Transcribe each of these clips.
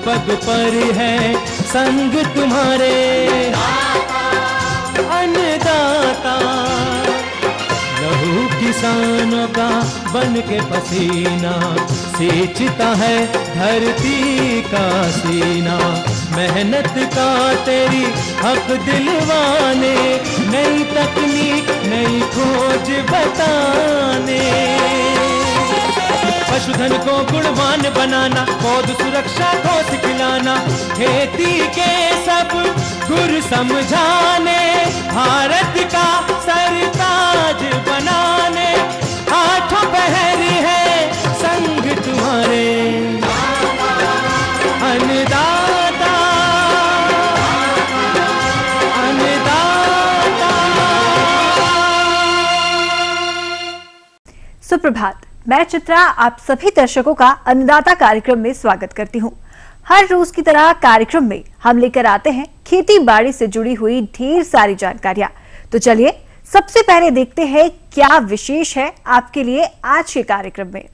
पग पर है संग तुम्हारे। अन्नदाता लहू किसानों का बन के पसीना सींचता है धरती का सीना। मेहनत का तेरी हक दिलवाने, नई तकनीक नई खोज बताने। पशुधन को गुणवान बनाना, पौध सुरक्षा को सिखलाना, खेती के सब गुर समझाने, भारत का सरताज बनाने। आठों पहर है संग तुम्हारे। अन्नदाता अन्नदाता। सुप्रभात, मैं चित्रा आप सभी दर्शकों का अन्नदाता कार्यक्रम में स्वागत करती हूं। हर रोज की तरह कार्यक्रम में हम लेकर आते हैं खेती बाड़ी से जुड़ी हुई ढेर सारी जानकारियां। तो चलिए सबसे पहले देखते हैं क्या विशेष है आपके लिए आज के कार्यक्रम में।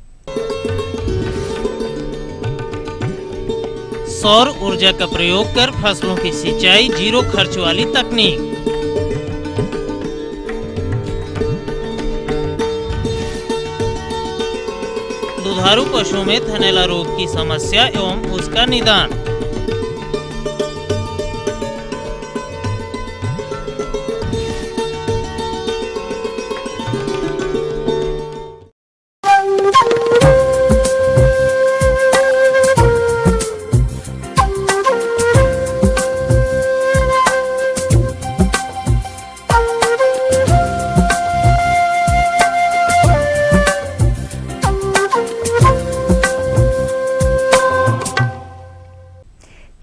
सौर ऊर्जा का प्रयोग कर फसलों की सिंचाई, जीरो खर्च वाली तकनीक। दुधारू पशुओं में थनैला रोग की समस्या एवं उसका निदान।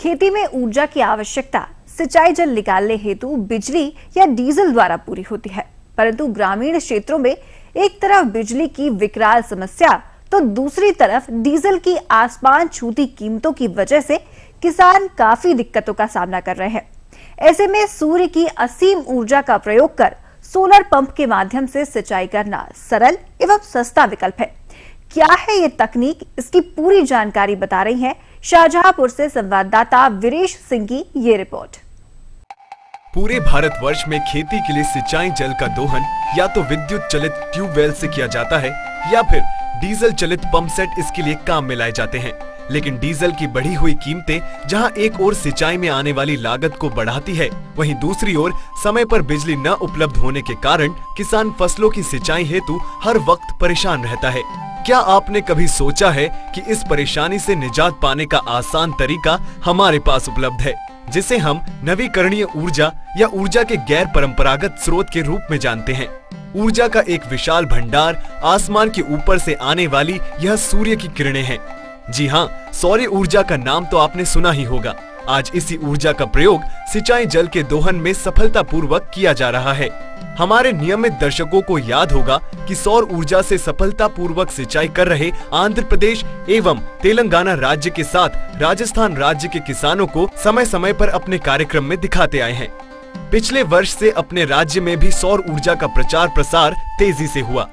खेती में ऊर्जा की आवश्यकता सिंचाई जल निकालने हेतु बिजली या डीजल द्वारा पूरी होती है, परंतु ग्रामीण क्षेत्रों में एक तरफ बिजली की विकराल समस्या तो दूसरी तरफ डीजल की आसमान छूती कीमतों की वजह से किसान काफी दिक्कतों का सामना कर रहे हैं। ऐसे में सूर्य की असीम ऊर्जा का प्रयोग कर सोलर पंप के माध्यम से सिंचाई करना सरल एवं सस्ता विकल्प है। क्या है ये तकनीक, इसकी पूरी जानकारी बता रही हैं शाहजहांपुर से संवाददाता वीरेश सिंह की ये रिपोर्ट। पूरे भारतवर्ष में खेती के लिए सिंचाई जल का दोहन या तो विद्युत चलित ट्यूबवेल से किया जाता है या फिर डीजल चलित पंप सेट इसके लिए काम में लाए जाते हैं। लेकिन डीजल की बढ़ी हुई कीमतें जहां एक ओर सिंचाई में आने वाली लागत को बढ़ाती है, वहीं दूसरी ओर समय पर बिजली न उपलब्ध होने के कारण किसान फसलों की सिंचाई हेतु हर वक्त परेशान रहता है। क्या आपने कभी सोचा है कि इस परेशानी से निजात पाने का आसान तरीका हमारे पास उपलब्ध है, जिसे हम नवीकरणीय ऊर्जा या ऊर्जा के गैर परंपरागत स्रोत के रूप में जानते हैं। ऊर्जा का एक विशाल भंडार आसमान के ऊपर से आने वाली यह सूर्य की किरणें हैं। जी हाँ, सौर ऊर्जा का नाम तो आपने सुना ही होगा। आज इसी ऊर्जा का प्रयोग सिंचाई जल के दोहन में सफलतापूर्वक किया जा रहा है। हमारे नियमित दर्शकों को याद होगा कि सौर ऊर्जा से सफलतापूर्वक सिंचाई कर रहे आंध्र प्रदेश एवं तेलंगाना राज्य के साथ राजस्थान राज्य के किसानों को समय समय पर अपने कार्यक्रम में दिखाते आए हैं। पिछले वर्ष से अपने राज्य में भी सौर ऊर्जा का प्रचार प्रसार तेजी से हुआ।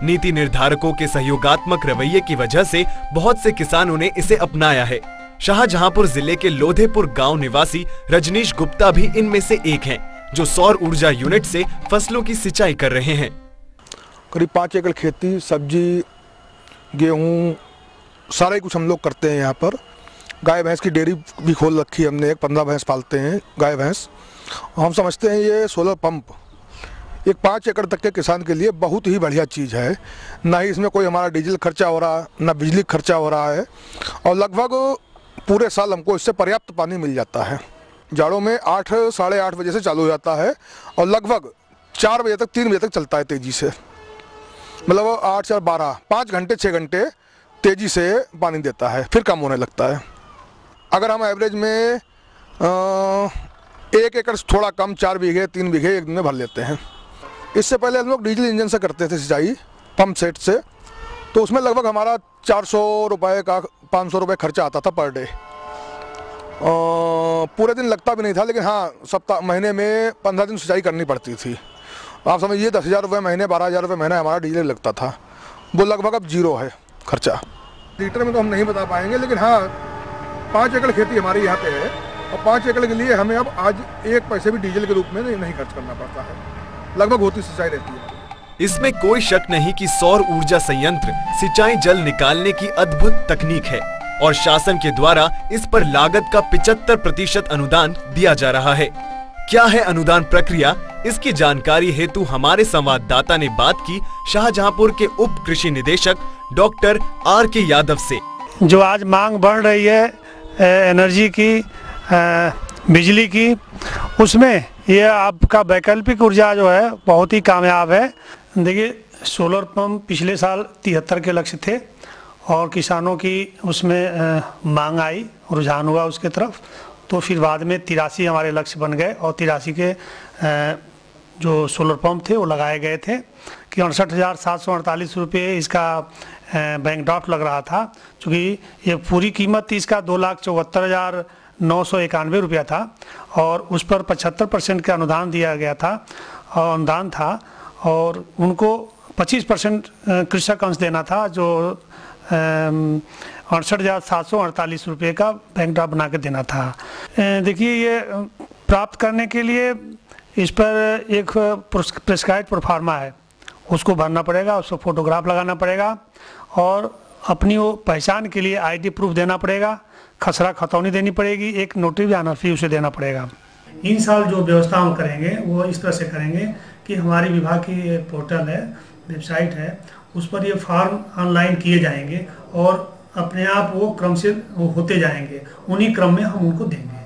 नीति निर्धारकों के सहयोगात्मक रवैये की वजह से बहुत से किसानों ने इसे अपनाया है। शाहजहांपुर जिले के लोधेपुर गांव निवासी रजनीश गुप्ता भी इनमें से एक हैं, जो सौर ऊर्जा यूनिट से फसलों की सिंचाई कर रहे हैं। करीब 5 एकड़ खेती, सब्जी, गेहूं, सारा कुछ हम लोग करते हैं यहाँ पर। गाय भैंस की डेयरी भी खोल रखी है हमने, 15 भैंस पालते हैं गाय भैंस। हम समझते हैं ये सोलर पंप एक 5 एकड़ तक के किसान के लिए बहुत ही बढ़िया चीज़ है। ना ही इसमें कोई हमारा डीजल खर्चा हो रहा, ना बिजली खर्चा हो रहा है, और लगभग पूरे साल हमको इससे पर्याप्त पानी मिल जाता है। जाड़ों में 8 साढ़े 8 बजे से चालू हो जाता है और लगभग 4 बजे तक 3 बजे तक चलता है तेज़ी से। मतलब 8 से 12 5 घंटे 6 घंटे तेज़ी से पानी देता है, फिर कम होने लगता है। अगर हम एवरेज में 1 एकड़ थोड़ा कम 4 बीघे 3 बीघे एक दिन में भर लेते हैं। इससे पहले हम लोग डीजल इंजन से करते थे सिंचाई पंप सेट से, तो उसमें लगभग हमारा 400 रुपये का 500 रुपये खर्चा आता था पर डे। पूरे दिन लगता भी नहीं था, लेकिन हाँ सप्ताह महीने में 15 दिन सिंचाई करनी पड़ती थी। आप समझिए 10,000 रुपये महीने 12,000 रुपये महीने हमारा डीजल लगता था। वो लगभग अब जीरो है खर्चा। लीटर में तो हम नहीं बता पाएंगे, लेकिन हाँ 5 एकड़ खेती हमारी यहाँ पे है और 5 एकड़ के लिए हमें अब आज 1 पैसे भी डीजल के रूप में नहीं खर्च करना पड़ता है, लगभग होती सिंचाई रहती है। इसमें कोई शक नहीं कि सौर ऊर्जा संयंत्र सिंचाई जल निकालने की अद्भुत तकनीक है और शासन के द्वारा इस पर लागत का 75% अनुदान दिया जा रहा है। क्या है अनुदान प्रक्रिया, इसकी जानकारी हेतु हमारे संवाददाता ने बात की शाहजहांपुर के उप कृषि निदेशक डॉक्टर R.K. यादव से। जो आज मांग बढ़ रही है एनर्जी की, बिजली की, उसमें ये आपका वैकल्पिक ऊर्जा जो है बहुत ही कामयाब है। देखिए, सोलर पंप पिछले साल 73 के लक्ष्य थे और किसानों की उसमें मांग आई, रुझान हुआ उसके तरफ, तो फिर बाद में 83 हमारे लक्ष्य बन गए और 83 के जो सोलर पंप थे वो लगाए गए थे कि 68,748 रुपये इसका बैंक ड्राफ्ट लग रहा था। चूँकि ये पूरी कीमत इसका 2,74,991 रुपया था और उस पर 75% का अनुदान दिया गया था और अनुदान था और उनको 25% कृषक अंश देना था, जो 68,748 रुपये का बैंक ड्राफ्ट बना के देना था। देखिए, ये प्राप्त करने के लिए इस पर एक प्रिस्क्राइब्ड प्रोफार्मा है, उसको भरना पड़ेगा, उसको फोटोग्राफ लगाना पड़ेगा और अपनी वो पहचान के लिए ID प्रूफ देना पड़ेगा, खसरा खतौनी देनी पड़ेगी, एक नोटरी आनर फी उसे देना पड़ेगा। इन साल जो व्यवस्था हम करेंगे वो इस तरह से करेंगे कि हमारी विभाग की पोर्टल है, वेबसाइट है, उस पर ये फॉर्म ऑनलाइन किए जाएंगे और अपने आप वो क्रम से होते जाएंगे, उन्हीं क्रम में हम उनको देंगे।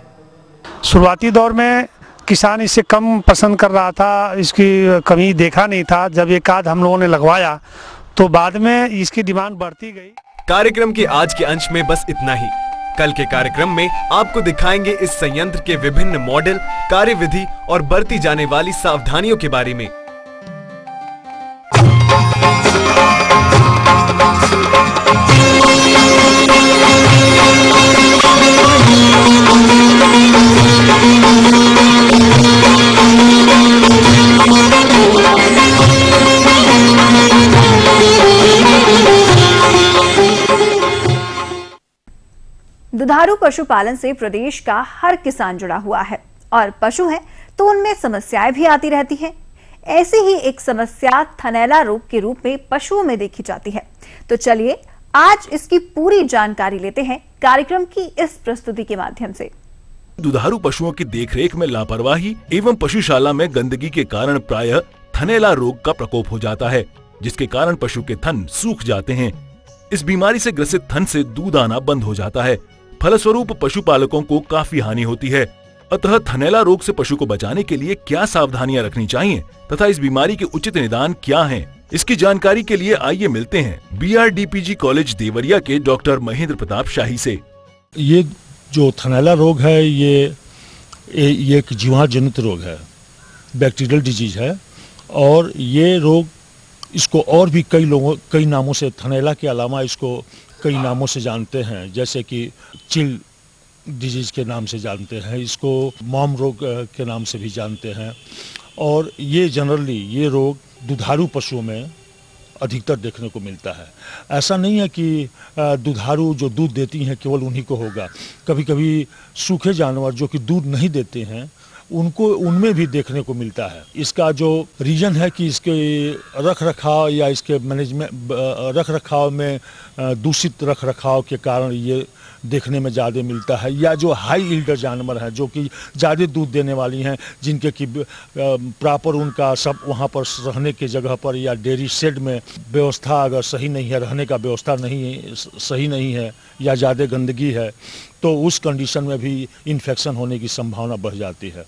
शुरुआती दौर में किसान इससे कम पसंद कर रहा था, इसकी कमी देखा नहीं था। जब एक आध हम लोगों ने लगवाया तो बाद में इसकी डिमांड बढ़ती गई। कार्यक्रम के आज के अंश में बस इतना ही। कल के कार्यक्रम में आपको दिखाएंगे इस संयंत्र के विभिन्न मॉडल, कार्यविधि और बरती जाने वाली सावधानियों के बारे में। दुधारू पशुपालन से प्रदेश का हर किसान जुड़ा हुआ है और पशु है तो उनमें समस्याएं भी आती रहती हैं। ऐसी ही एक समस्या थनैला रोग के रूप में पशुओं में देखी जाती है। तो चलिए आज इसकी पूरी जानकारी लेते हैं कार्यक्रम की इस प्रस्तुति के माध्यम से। दुधारू पशुओं की देखरेख में लापरवाही एवं पशुशाला में गंदगी के कारण प्रायः थनैला रोग का प्रकोप हो जाता है, जिसके कारण पशु के थन सूख जाते हैं। इस बीमारी से ग्रसित थन से दूध आना बंद हो जाता है, फलस्वरूप पशुपालकों को काफी हानि होती है। अतः थनैला रोग से पशु को बचाने के लिए क्या सावधानियां रखनी चाहिए तथा इस बीमारी के उचित निदान क्या हैं, इसकी जानकारी के लिए आइए मिलते हैं BRDPG कॉलेज देवरिया के डॉक्टर महेंद्र प्रताप शाही से। ये जो थनैला रोग है ये एक जीवाणु जनित रोग है, बैक्टीरियल डिजीज है और ये रोग इसको और भी कई नामों से, थनैला के अलावा इसको कई नामों से जानते हैं, जैसे कि चिल डिजीज के नाम से जानते हैं, इसको मॉम रोग के नाम से भी जानते हैं। और ये जनरली ये रोग दुधारू पशुओं में अधिकतर देखने को मिलता है। ऐसा नहीं है कि दुधारू जो दूध देती हैं केवल उन्हीं को होगा, कभी कभी सूखे जानवर जो कि दूध नहीं देते हैं उनको उनमें भी देखने को मिलता है। इसका जो रीजन है कि इसके रख रखाव या इसके मैनेजमेंट रख रखाव में दूषित रख रखाव के कारण ये देखने में ज़्यादा मिलता है, या जो हाई यील्डर जानवर हैं जो कि ज़्यादा दूध देने वाली हैं, जिनके कि प्रॉपर उनका सब वहाँ पर रहने के जगह पर या डेयरी शेड में व्यवस्था अगर सही नहीं है, रहने का व्यवस्था नहीं सही नहीं है या ज़्यादा गंदगी है, तो उस कंडीशन में भी इन्फेक्शन होने की संभावना बढ़ जाती है।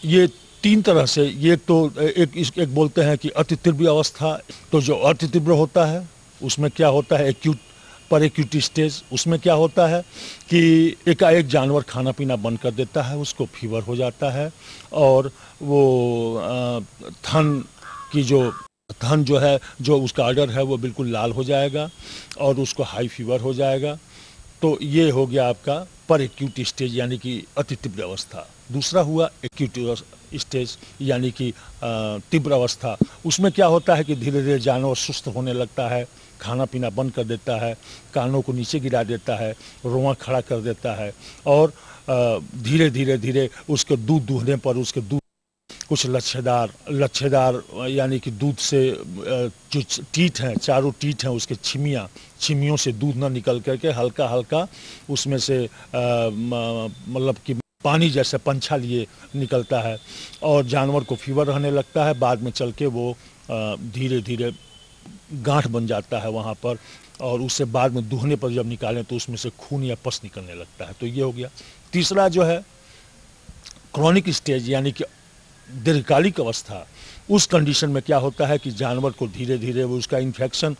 ये तीन तरह से, ये तो एक बोलते हैं कि अति तीव्र अवस्था। तो जो अति तीव्र होता है उसमें क्या होता है, एक्यूट पर एक्यूट स्टेज, उसमें क्या होता है कि एकाएक जानवर खाना पीना बंद कर देता है, उसको फीवर हो जाता है और वो थन जो है जो उसका ऑर्डर है वो बिल्कुल लाल हो जाएगा और उसको हाई फीवर हो जाएगा। तो ये हो गया आपका पर एक्यूट स्टेज यानी कि अति तीव्र अवस्था। दूसरा हुआ एक्यूट स्टेज यानी कि तीव्र अवस्था। उसमें क्या होता है कि धीरे धीरे जानवर सुस्त होने लगता है, खाना पीना बंद कर देता है, कानों को नीचे गिरा देता है, रोआं खड़ा कर देता है और धीरे धीरे धीरे उसके दूध दूहने पर उसके दूध कुछ लच्छेदार यानी कि दूध से जो टीथ हैं, चारों टीथ हैं उसके छिमियों से दूध ना निकल करके हल्का हल्का उसमें से मतलब कि पानी जैसे पंछा लिए निकलता है और जानवर को फीवर रहने लगता है। बाद में चल के वो धीरे धीरे गांठ बन जाता है वहाँ पर और उससे बाद में दूहने पर जब निकालें तो उसमें से खून या पस निकलने लगता है। तो ये हो गया। तीसरा जो है क्रॉनिक स्टेज यानी कि दीर्घकालिक अवस्था। उस कंडीशन में क्या होता है कि जानवर को धीरे धीरे वो उसका इन्फेक्शन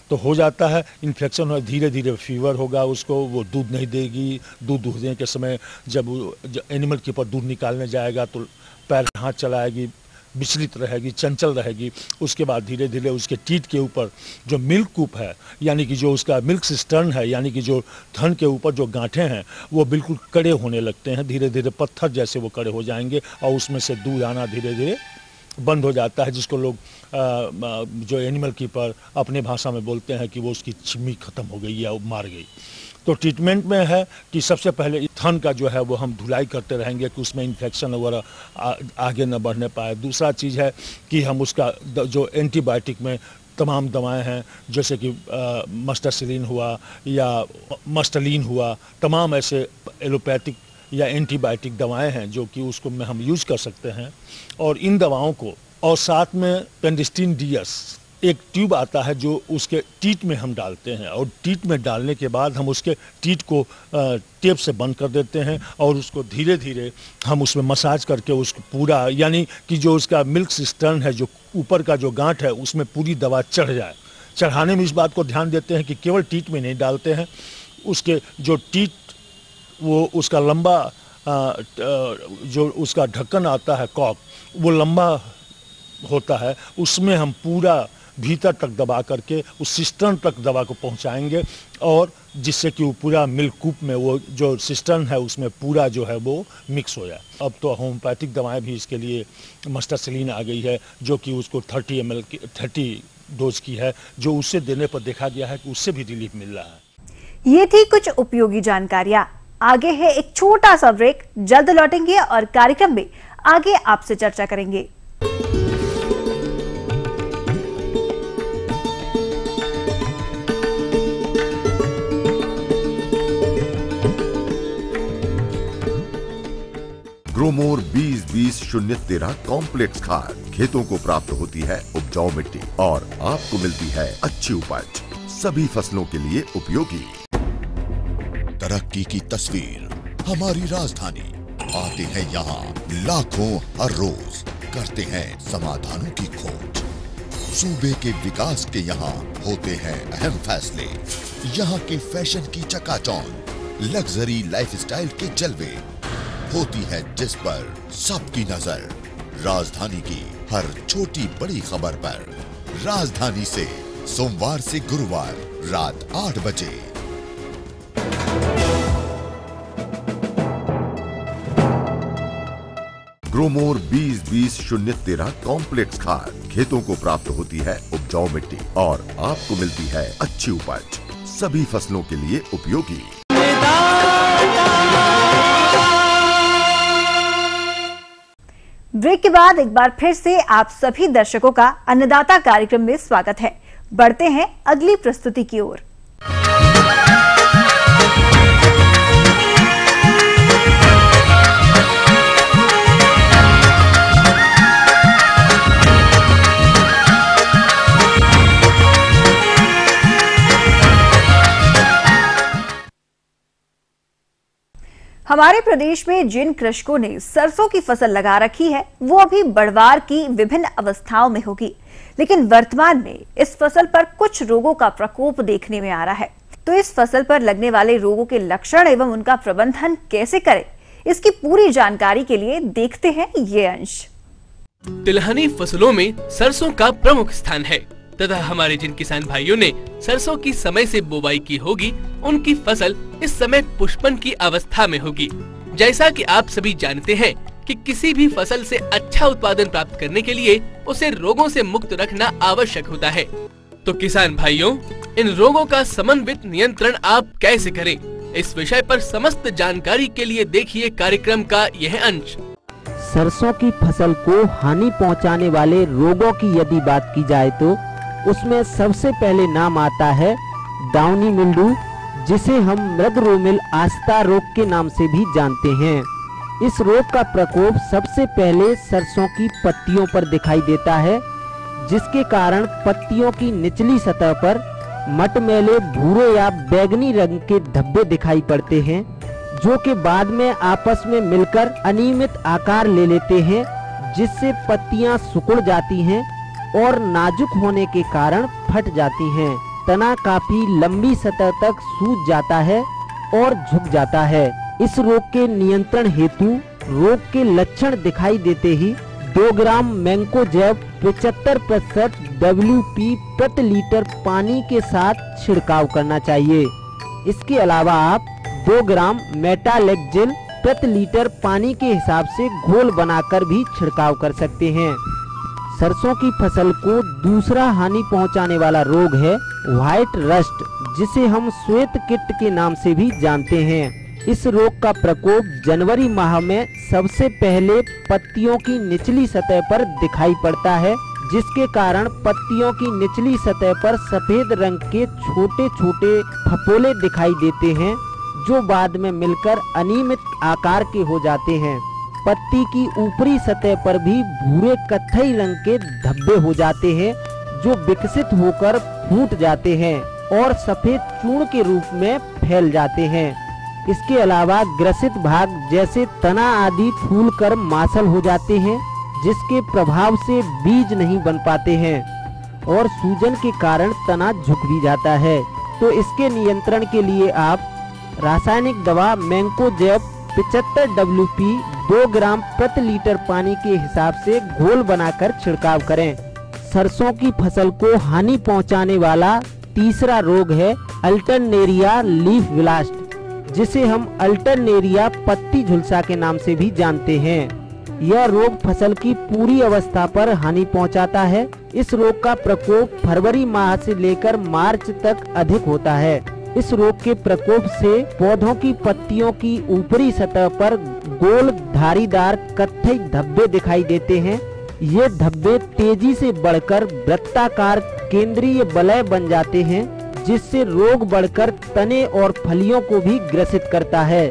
तो हो जाता है, इन्फेक्शन हो धीरे धीरे फीवर होगा उसको, वो दूध नहीं देगी। दूध दूहने के समय जब एनिमल के ऊपर दूध निकालने जाएगा तो पैर हाथ चलाएगी, विचलित रहेगी, चंचल रहेगी। उसके बाद धीरे धीरे उसके टीथ के ऊपर जो मिल्क कूप है यानी कि जो उसका मिल्क सिस्टर्न है यानी कि जो थन के ऊपर जो गांठें हैं वो बिल्कुल कड़े होने लगते हैं, धीरे धीरे पत्थर जैसे वो कड़े हो जाएंगे और उसमें से दूध आना धीरे धीरे बंद हो जाता है, जिसको लोग जो एनिमल कीपर अपने भाषा में बोलते हैं कि वो उसकी छिमी खत्म हो गई या वो मार गई। तो ट्रीटमेंट में है कि सबसे पहले थन का जो है वो हम धुलाई करते रहेंगे कि उसमें इन्फेक्शन वगैरह आगे न बढ़ने पाए। दूसरा चीज़ है कि हम उसका जो एंटीबायोटिक में तमाम दवाएं हैं जैसे कि मस्टरसिलिन हुआ या मस्टलीन हुआ, तमाम ऐसे एलोपैथिक या एंटीबायोटिक दवाएं हैं जो कि उसको में हम यूज कर सकते हैं। और इन दवाओं को और साथ में पेंडिस्टीन डीएस एक ट्यूब आता है जो उसके टीथ में हम डालते हैं और टीथ में डालने के बाद हम उसके टीथ को टेप से बंद कर देते हैं और उसको धीरे धीरे हम उसमें मसाज करके उसको पूरा यानी कि जो उसका मिल्क सिस्टर्न है जो ऊपर का जो गांठ है उसमें पूरी दवा चढ़ जाए। चढ़ाने में इस बात को ध्यान देते हैं कि केवल टीथ में नहीं डालते हैं, उसके जो टीथ वो उसका लंबा जो उसका ढक्कन आता है कॉक वो लंबा होता है, उसमें हम पूरा भीतर तक दबा करके उस सिस्टर्न तक दवा को पहुंचाएंगे और जिससे कि वो पूरा मिल्क कूप में वो जो सिस्टर्न है उसमें पूरा जो है वो मिक्स हो जाए। अब तो होम्योपैथिक दवाएं भी इसके लिए मस्टरसिलिन आ गई है जो कि उसको 30 ml की 30 डोज की है, जो उससे देने पर देखा गया है कि उससे भी रिलीफ मिल रहा है। ये थी कुछ उपयोगी जानकारियां। आगे है एक छोटा सा ब्रेक, जल्द लौटेंगे और कार्यक्रम में आगे आपसे चर्चा करेंगे। ग्रोमोर 20-20-013 कॉम्प्लेक्स खाद खेतों को प्राप्त होती है उपजाऊ मिट्टी और आपको मिलती है अच्छी उपज, सभी फसलों के लिए उपयोगी। तरक्की की तस्वीर हमारी राजधानी, आते हैं यहाँ लाखों हर रोज, करते हैं समाधानों की खोज। सूबे के विकास के यहाँ होते हैं अहम फैसले, यहाँ के फैशन की चकाचौंध, लग्जरी लाइफस्टाइल के जलवे, होती है जिस पर सबकी नजर। राजधानी की हर छोटी बड़ी खबर पर, राजधानी से सोमवार से गुरुवार रात 8 बजे। ग्रोमोर 20-20-013 कॉम्प्लेक्स खाद खेतों को प्राप्त होती है उपजाऊ मिट्टी और आपको मिलती है अच्छी उपज, सभी फसलों के लिए उपयोगी। ब्रेक के बाद एक बार फिर से आप सभी दर्शकों का अन्नदाता कार्यक्रम में स्वागत है। बढ़ते हैं अगली प्रस्तुति की ओर। हमारे प्रदेश में जिन कृषकों ने सरसों की फसल लगा रखी है वो अभी बढ़वार की विभिन्न अवस्थाओं में होगी, लेकिन वर्तमान में इस फसल पर कुछ रोगों का प्रकोप देखने में आ रहा है। तो इस फसल पर लगने वाले रोगों के लक्षण एवं उनका प्रबंधन कैसे करें, इसकी पूरी जानकारी के लिए देखते हैं ये अंश। तिलहनी फसलों में सरसों का प्रमुख स्थान है तथा हमारे जिन किसान भाइयों ने सरसों की समय से बुवाई की होगी उनकी फसल इस समय पुष्पन की अवस्था में होगी। जैसा कि आप सभी जानते हैं कि किसी भी फसल से अच्छा उत्पादन प्राप्त करने के लिए उसे रोगों से मुक्त रखना आवश्यक होता है। तो किसान भाइयों, इन रोगों का समन्वित नियंत्रण आप कैसे करें, इस विषय पर समस्त जानकारी के लिए देखिए कार्यक्रम का यह अंश। सरसों की फसल को हानि पहुंचाने वाले रोगों की यदि बात की जाए तो उसमें सबसे पहले नाम आता है डाउनी मिल्ड्यू, जिसे हम मृग रोमिल आस्था रोग के नाम से भी जानते हैं। इस रोग का प्रकोप सबसे पहले सरसों की पत्तियों पर दिखाई देता है, जिसके कारण पत्तियों की निचली सतह पर मटमैले भूरे या बैंगनी रंग के धब्बे दिखाई पड़ते हैं, जो कि बाद में आपस में मिलकर अनियमित आकार ले लेते हैं, जिससे पत्तियां सिकुड़ जाती हैं और नाजुक होने के कारण फट जाती हैं। तना काफी लंबी सतह तक सूज जाता है और झुक जाता है। इस रोग के नियंत्रण हेतु रोग के लक्षण दिखाई देते ही 2 ग्राम मैंकोजेब 75% WP प्रति लीटर पानी के साथ छिड़काव करना चाहिए। इसके अलावा आप 2 ग्राम मेटालेक्जिल प्रति लीटर पानी के हिसाब से घोल बनाकर भी छिड़काव कर सकते हैं। सरसों की फसल को दूसरा हानि पहुंचाने वाला रोग है व्हाइट रस्ट, जिसे हम श्वेत कीट के नाम से भी जानते हैं। इस रोग का प्रकोप जनवरी माह में सबसे पहले पत्तियों की निचली सतह पर दिखाई पड़ता है, जिसके कारण पत्तियों की निचली सतह पर सफेद रंग के छोटे छोटे फफोले दिखाई देते हैं, जो बाद में मिलकर अनियमित आकार के हो जाते हैं। पत्ती की ऊपरी सतह पर भी भूरे कत्थई रंग के धब्बे हो जाते हैं, जो विकसित होकर फूट जाते हैं और सफेद चूर्ण के रूप में फैल जाते हैं। इसके अलावा ग्रसित भाग जैसे तना आदि फूलकर मासल हो जाते हैं, जिसके प्रभाव से बीज नहीं बन पाते हैं और सूजन के कारण तना झुक भी जाता है। तो इसके नियंत्रण के लिए आप रासायनिक दवा मैंकोजेब 75 WP 2 ग्राम प्रति लीटर पानी के हिसाब से घोल बनाकर छिड़काव करें। सरसों की फसल को हानि पहुंचाने वाला तीसरा रोग है अल्टरनेरिया लीफ ब्लास्ट, जिसे हम अल्टरनेरिया पत्ती झुलसा के नाम से भी जानते हैं। यह रोग फसल की पूरी अवस्था पर हानि पहुंचाता है। इस रोग का प्रकोप फरवरी माह से लेकर मार्च तक अधिक होता है। इस रोग के प्रकोप से पौधों की पत्तियों की ऊपरी सतह पर गोल धारीदार कत्थई धब्बे दिखाई देते हैं। ये धब्बे तेजी से बढ़कर वृत्ताकार केंद्रीय वलय बन जाते हैं, जिससे रोग बढ़कर तने और फलियों को भी ग्रसित करता है।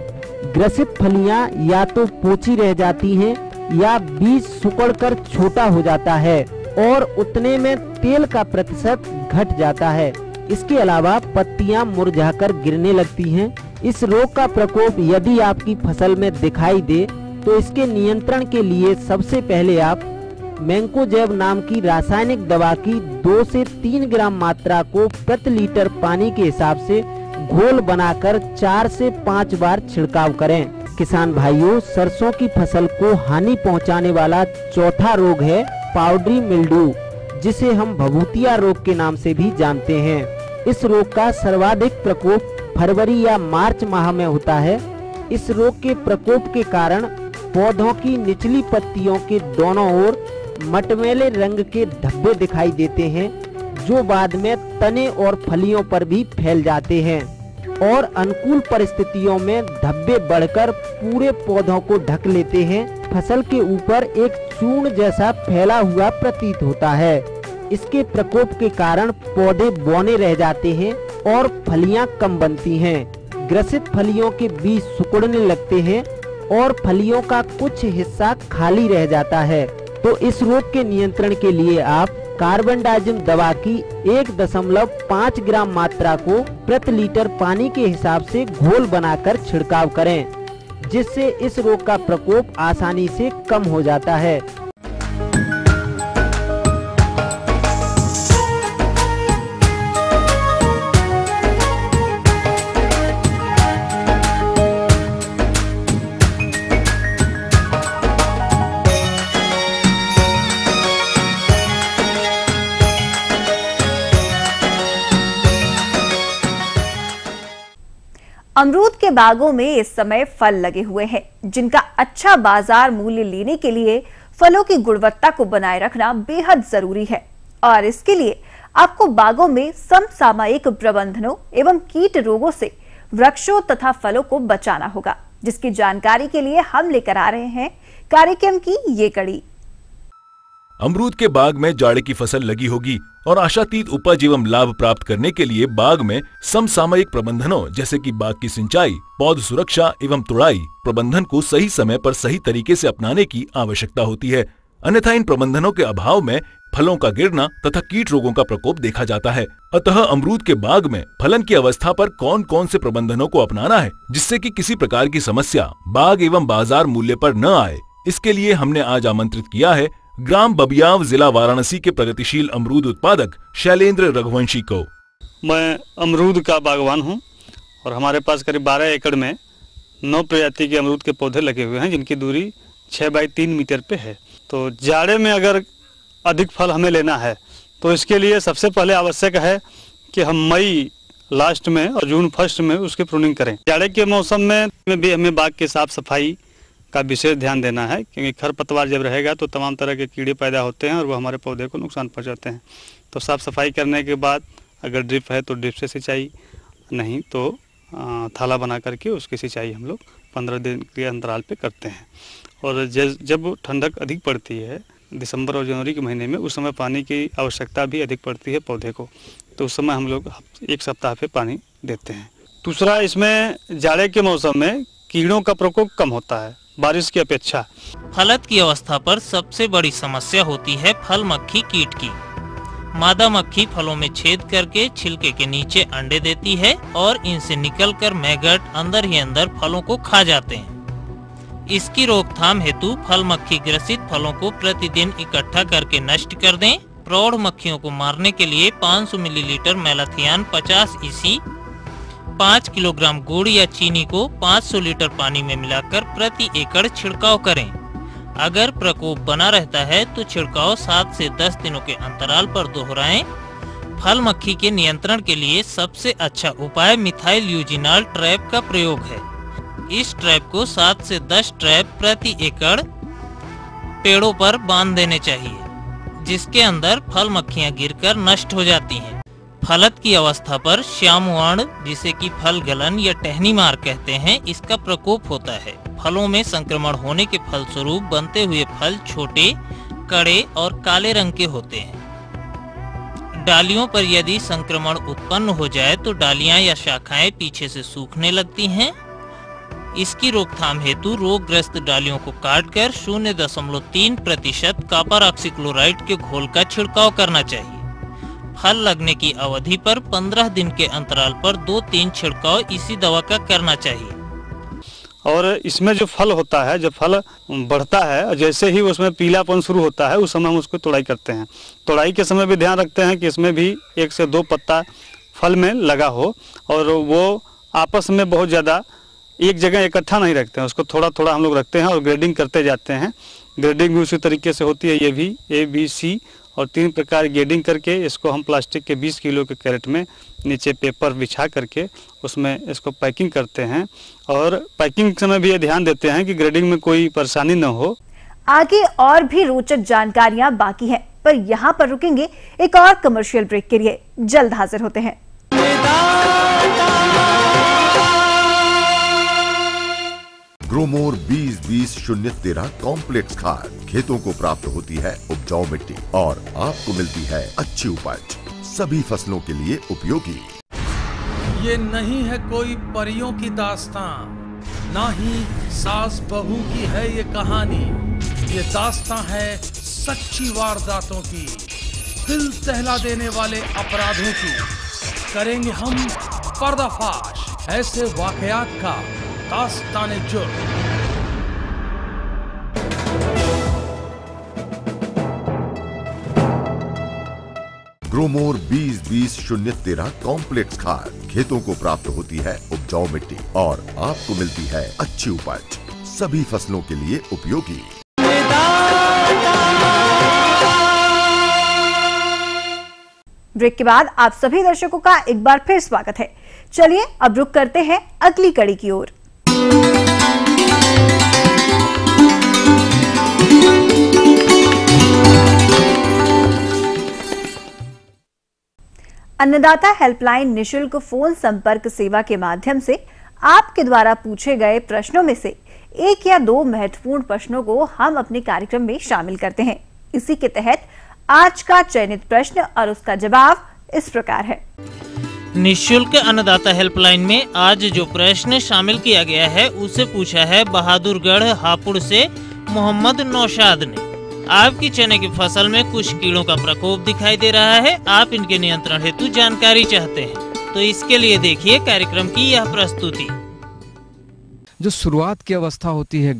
ग्रसित फलियां या तो पोची रह जाती हैं या बीज सिकुड़कर छोटा हो जाता है और उतने में तेल का प्रतिशत घट जाता है। इसके अलावा पत्तियां मुरझाकर गिरने लगती हैं। इस रोग का प्रकोप यदि आपकी फसल में दिखाई दे तो इसके नियंत्रण के लिए सबसे पहले आप मैंकोजेब नाम की रासायनिक दवा की 2 से 3 ग्राम मात्रा को प्रति लीटर पानी के हिसाब से घोल बनाकर 4 से 5 बार छिड़काव करें। किसान भाइयों, सरसों की फसल को हानि पहुंचाने वाला चौथा रोग है पाउडरी मिल्ड्यू, जिसे हम भभूतिया रोग के नाम से भी जानते हैं। इस रोग का सर्वाधिक प्रकोप फरवरी या मार्च माह में होता है। इस रोग के प्रकोप के कारण पौधों की निचली पत्तियों के दोनों ओर मटमैले रंग के धब्बे दिखाई देते हैं, जो बाद में तने और फलियों पर भी फैल जाते हैं और अनुकूल परिस्थितियों में धब्बे बढ़कर पूरे पौधों को ढक लेते हैं। फसल के ऊपर एक चूर्ण जैसा फैला हुआ प्रतीत होता है। इसके प्रकोप के कारण पौधे बौने रह जाते हैं और फलियां कम बनती हैं। ग्रसित फलियों के बीज सिकुड़ने लगते हैं और फलियों का कुछ हिस्सा खाली रह जाता है। तो इस रोग के नियंत्रण के लिए आप कार्बनडाजिम दवा की 1.5 ग्राम मात्रा को प्रति लीटर पानी के हिसाब से घोल बनाकर छिड़काव करें, जिससे इस रोग का प्रकोप आसानी से कम हो जाता है। अमरूद के बागों में इस समय फल लगे हुए हैं, जिनका अच्छा बाजार मूल्य लेने के लिए फलों की गुणवत्ता को बनाए रखना बेहद जरूरी है। और इसके लिए आपको बागों में समसामयिक प्रबंधनों एवं कीट रोगों से वृक्षों तथा फलों को बचाना होगा, जिसकी जानकारी के लिए हम लेकर आ रहे हैं कार्यक्रम की ये कड़ी। अमरूद के बाग में जाड़े की फसल लगी होगी और आशातीत उपज एवं लाभ प्राप्त करने के लिए बाग में समसामयिक प्रबंधनों जैसे कि बाग की सिंचाई, पौध सुरक्षा एवं तुड़ाई प्रबंधन को सही समय पर सही तरीके से अपनाने की आवश्यकता होती है। अन्यथा इन प्रबंधनों के अभाव में फलों का गिरना तथा कीट रोगों का प्रकोप देखा जाता है। अतः अमरूद के बाग में फलन की अवस्था पर कौन कौन से प्रबंधनों को अपनाना है जिससे कि किसी प्रकार की समस्या बाग एवं बाजार मूल्य पर न आए, इसके लिए हमने आज आमंत्रित किया है ग्राम बबियाव जिला वाराणसी के प्रगतिशील अमरूद उत्पादक शैलेंद्र रघुवंशी को। मैं अमरूद का बागवान हूं और हमारे पास करीब 12 एकड़ में 9 प्रजाति के अमरूद के पौधे लगे हुए हैं, जिनकी दूरी 6 बाई 3 मीटर पे है। तो जाड़े में अगर अधिक फल हमें लेना है तो इसके लिए सबसे पहले आवश्यक है कि हम मई लास्ट में और जून फर्स्ट में उसकी प्रूनिंग करें। जाड़े के मौसम में भी हमें बाग की साफ सफाई का विशेष ध्यान देना है, क्योंकि खरपतवार जब रहेगा तो तमाम तरह के कीड़े पैदा होते हैं और वो हमारे पौधे को नुकसान पहुंचाते हैं। तो साफ़ सफाई करने के बाद अगर ड्रिप है तो ड्रिप से सिंचाई, नहीं तो थाला बना करके उसकी सिंचाई हम लोग 15 दिन के अंतराल पे करते हैं। और जब ठंडक अधिक पड़ती है दिसंबर और जनवरी के महीने में, उस समय पानी की आवश्यकता भी अधिक पड़ती है पौधे को, तो उस समय हम लोग 1 सप्ताह पे पानी देते हैं। दूसरा, इसमें जाड़े के मौसम में कीड़ों का प्रकोप कम होता है बारिश की अपेक्षा। फलत की अवस्था पर सबसे बड़ी समस्या होती है फल मक्खी कीट की। मादा मक्खी फलों में छेद करके छिलके के नीचे अंडे देती है और इनसे निकलकर मैगट अंदर ही अंदर फलों को खा जाते हैं। इसकी रोकथाम हेतु फल मक्खी ग्रसित फलों को प्रतिदिन इकट्ठा करके नष्ट कर दें। प्रौढ़ मक्खियों को मारने के लिए 500 मिलीलीटर मेलाथियान 50 EC 5 किलोग्राम गुड़ या चीनी को 500 लीटर पानी में मिलाकर प्रति एकड़ छिड़काव करें। अगर प्रकोप बना रहता है तो छिड़काव 7 से 10 दिनों के अंतराल पर दोहराएं। फल मक्खी के नियंत्रण के लिए सबसे अच्छा उपाय मिथाइल यूजिनाल ट्रैप का प्रयोग है। इस ट्रैप को 7 से 10 ट्रैप प्रति एकड़ पेड़ों पर बांध देने चाहिए, जिसके अंदर फल मक्खियां गिरकर नष्ट हो जाती हैं। फलत की अवस्था पर श्यामवर्ण, जिसे कि फल गलन या टहनी मार कहते हैं, इसका प्रकोप होता है। फलों में संक्रमण होने के फलस्वरूप बनते हुए फल छोटे, कड़े और काले रंग के होते हैं। डालियों पर यदि संक्रमण उत्पन्न हो जाए तो डालियां या शाखाएं पीछे से सूखने लगती हैं। इसकी रोकथाम हेतु रोगग्रस्त डालियों को काटकर 0.3% कॉपर ऑक्सीक्लोराइड के घोल का छिड़काव करना चाहिए। फल लगने की अवधि पर 15 दिन के अंतराल पर 2-3 छिड़काव इसी दवा का करना चाहिए। और इसमें जो फल होता है, जब फल बढ़ता है, जैसे ही उसमें पीलापन शुरू होता है, उस समय हम उसको तोड़ाई करते हैं। तोड़ाई के समय भी ध्यान रखते हैं कि इसमें भी 1 से 2 पत्ता फल में लगा हो और वो आपस में बहुत ज़्यादा एक जगह इकट्ठा नहीं रखते हैं, उसको थोड़ा थोड़ा हम लोग रखते हैं और ग्रेडिंग करते जाते हैं। ग्रेडिंग भी उसी तरीके से होती है, ये भी A, B, C और 3 प्रकार ग्रेडिंग करके इसको हम प्लास्टिक के 20 किलो के कैरेट में नीचे पेपर बिछा करके उसमें इसको पैकिंग करते हैं। और पैकिंग समय भी ये ध्यान देते हैं कि ग्रेडिंग में कोई परेशानी न हो। आगे और भी रोचक जानकारियां बाकी हैं, पर यहाँ पर रुकेंगे एक और कमर्शियल ब्रेक के लिए। जल्द हाजिर होते हैं। ग्रोमोर 20-20-013 कॉम्प्लेक्स खाद खेतों को प्राप्त होती है उपजाऊ मिट्टी और आपको मिलती है अच्छी उपज, सभी फसलों के लिए उपयोगी। ये नहीं है कोई परियों की दास्तां, ना ही सास बहू की है ये कहानी। ये दास्तां है सच्ची वारदातों की, दिल दहला देने वाले अपराधों की। करेंगे हम पर्दाफाश ऐसे वाकयात का, दास्ताने जुर्म। ग्रोमोर 20-20-013 कॉम्प्लेक्स खाद खेतों को प्राप्त होती है उपजाऊ मिट्टी और आपको मिलती है अच्छी उपज, सभी फसलों के लिए उपयोगी। ब्रेक के बाद आप सभी दर्शकों का एक बार फिर स्वागत है। चलिए अब रुक करते हैं अगली कड़ी की ओर। अन्नदाता हेल्पलाइन निशुल्क फोन संपर्क सेवा के माध्यम से आपके द्वारा पूछे गए प्रश्नों में से एक या दो महत्वपूर्ण प्रश्नों को हम अपने कार्यक्रम में शामिल करते हैं। इसी के तहत आज का चयनित प्रश्न और उसका जवाब इस प्रकार है। निःशुल्क अन्नदाता हेल्पलाइन में आज जो प्रश्न शामिल किया गया है उसे पूछा है बहादुरगढ़ हापुड़ से मोहम्मद नौशाद ने। आपकी चने की फसल में कुछ कीड़ों का प्रकोप दिखाई दे रहा है, आप इनके नियंत्रण हेतु जानकारी चाहते हैं, तो इसके लिए देखिए कार्यक्रम की यह प्रस्तुति। जो शुरुआत की अवस्था होती है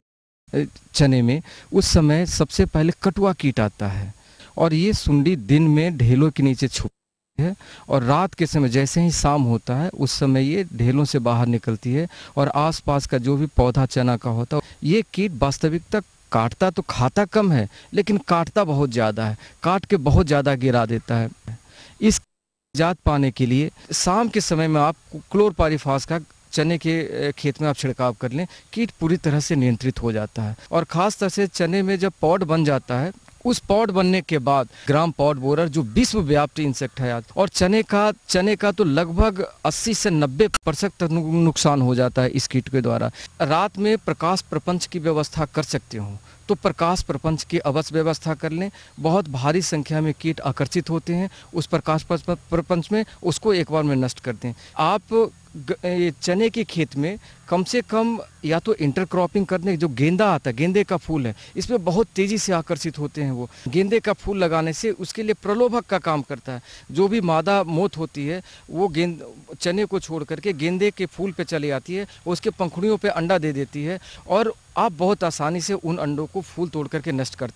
चने में, उस समय सबसे पहले कटुआ कीट आता है और ये सुंडी दिन में ढेलों के नीचे छुपती है और रात के समय जैसे ही शाम होता है उस समय ये ढेलों से बाहर निकलती है और आसपास का जो भी पौधा चना का होता है, ये कीट वास्तविकता काटता तो खाता कम है लेकिन काटता बहुत ज़्यादा है, काट के बहुत ज़्यादा गिरा देता है। इस जात पाने के लिए शाम के समय में आप क्लोरपाइरिफास का चने के खेत में आप छिड़काव कर लें, कीट पूरी तरह से नियंत्रित हो जाता है। और ख़ास तरह से चने में जब पॉड बन जाता है, उस पॉड बनने के बाद ग्राम पॉड बोरर जो विश्वव्यापी इंसेक्ट है और चने का तो लगभग 80 से 90% तक नुकसान हो जाता है इस कीट के द्वारा। रात में प्रकाश प्रपंच की व्यवस्था कर सकते हो तो प्रकाश प्रपंच की अवश्य व्यवस्था कर लें। बहुत भारी संख्या में कीट आकर्षित होते हैं उस प्रकाश प्रपंच में, उसको एक बार में नष्ट कर दें। आप चने के खेत में कम से कम या तो इंटरक्रॉपिंग करने, जो गेंदा आता है, गेंदे का फूल है, इसमें बहुत तेज़ी से आकर्षित होते हैं। वो गेंदे का फूल लगाने से उसके लिए प्रलोभक का काम करता है। जो भी मादा मोथ होती है वो चने को छोड़ करके गेंदे के फूल पे चली आती है, उसके पंखुड़ियों पे अंडा दे देती है और आप बहुत आसानी से उन अंडों को फूल तोड़ करके नष्ट कर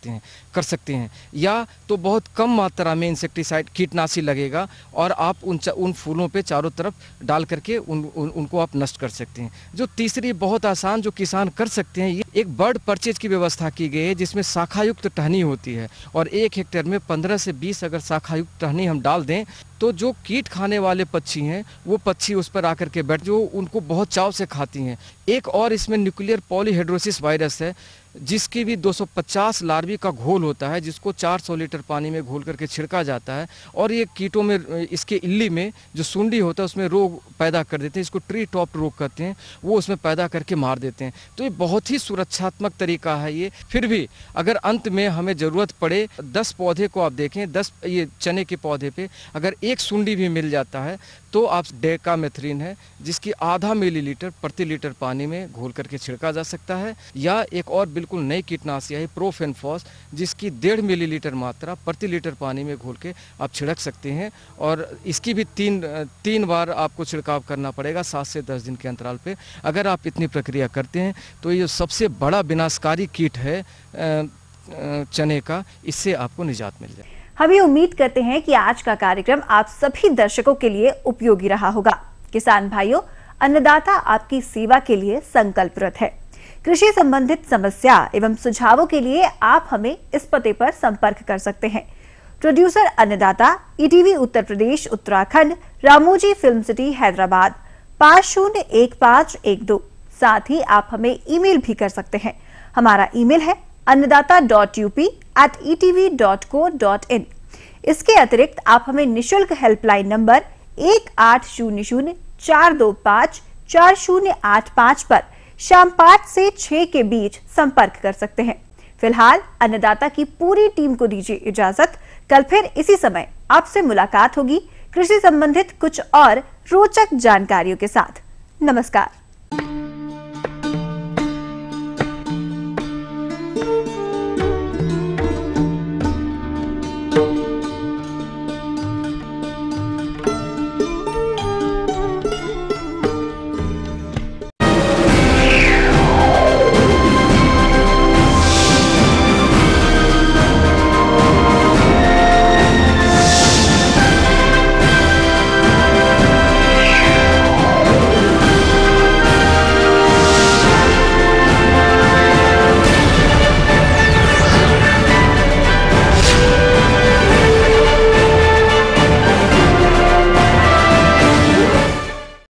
सकते हैं। या तो बहुत कम मात्रा में इंसेक्टिसाइड कीटनाशी लगेगा और आप उन फूलों पे चारों तरफ डाल करके उनको आप नष्ट कर सकते हैं। जो तीसरी बहुत आसान जो किसान कर सकते हैं, ये एक बर्ड परचेज की व्यवस्था की गई है जिसमें शाखायुक्त टहनी होती है और 1 हेक्टेयर में 15 से 20 अगर शाखायुक्त टहनी हम डाल दें तो जो कीट खाने वाले पक्षी हैं वो पक्षी उस पर आकर के बैठ जो उनको बहुत चाव से खाती हैं। एक और इसमें न्यूक्लियर पॉलीहेड्रोसिस वायरस है जिसकी भी 250 लार्वी का घोल होता है जिसको 400 लीटर पानी में घोल करके छिड़का जाता है और ये कीटों में इसके इल्ली में जो सुंडी होता है उसमें रोग पैदा कर देते हैं, इसको ट्री टॉप रोग कहते हैं, वो उसमें पैदा करके मार देते हैं। तो ये बहुत ही सुरक्षात्मक तरीका है ये। फिर भी अगर अंत में हमें ज़रूरत पड़े 10 पौधे को आप देखें, 10 ये चने के पौधे पे अगर एक सुंडी भी मिल जाता है तो आप डेकामेथ्रिन है जिसकी आधा मिलीलीटर प्रति लीटर पानी में घोल करके छिड़का जा सकता है। या एक और बिल्कुल नई कीटनाशी है प्रोफेनफॉस जिसकी 1.5 मिलीलीटर मात्रा प्रति लीटर पानी में घोल के आप छिड़क सकते हैं और इसकी भी तीन बार आपको छिड़काव करना पड़ेगा 7 से 10 दिन के अंतराल पे। अगर आप इतनी प्रक्रिया करते हैं तो ये सबसे बड़ा विनाशकारी कीट है चने का, इससे आपको निजात मिल जाए। हम ये उम्मीद करते हैं कि आज का कार्यक्रम आप सभी दर्शकों के लिए उपयोगी रहा होगा। किसान भाइयों, अन्नदाता आपकी सेवा के लिए संकल्परत है। कृषि संबंधित समस्या एवं सुझावों के लिए आप हमें इस पते पर संपर्क कर सकते हैं। प्रोड्यूसर अन्नदाता, ETV Uttar Pradesh Uttarakhand, Ramoji film city Hyderabad 501512। साथ ही आप हमें ईमेल भी कर सकते हैं। हमारा ईमेल है annadata.up@etv.co.in। इसके अतिरिक्त आप हमें निशुल्क हेल्पलाइन नंबर 1800-425-4085 पर शाम 5 से 6 के बीच संपर्क कर सकते हैं। फिलहाल अन्नदाता की पूरी टीम को दीजिए इजाजत। कल फिर इसी समय आपसे मुलाकात होगी कृषि संबंधित कुछ और रोचक जानकारियों के साथ। नमस्कार।